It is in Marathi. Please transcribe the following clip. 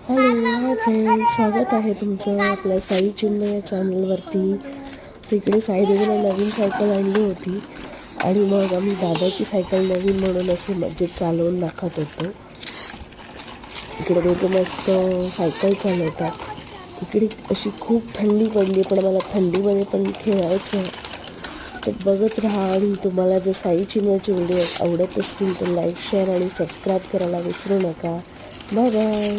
हॅलो हाय फ्रेंड, स्वागत आहे तुमचं आपल्या साई चिन्मय या चॅनलवरती. तिकडे साईदेवीने नवीन सायकल आणली होती आणि मग आम्ही दादाची सायकल नवीन म्हणून असे मजेत चालवून दाखवत होतो. इकडे दोघं मस्त सायकल चालवतात. इकडे अशी खूप थंडी पडली, पण मला थंडीमध्ये पण खेळायचं आहे. तर बघत राहा आणि तुम्हाला जर साई चिन्मयचे व्हिडिओ आवडत असतील तर लाईक, शेअर आणि सबस्क्राईब करायला विसरू नका. Bye bye.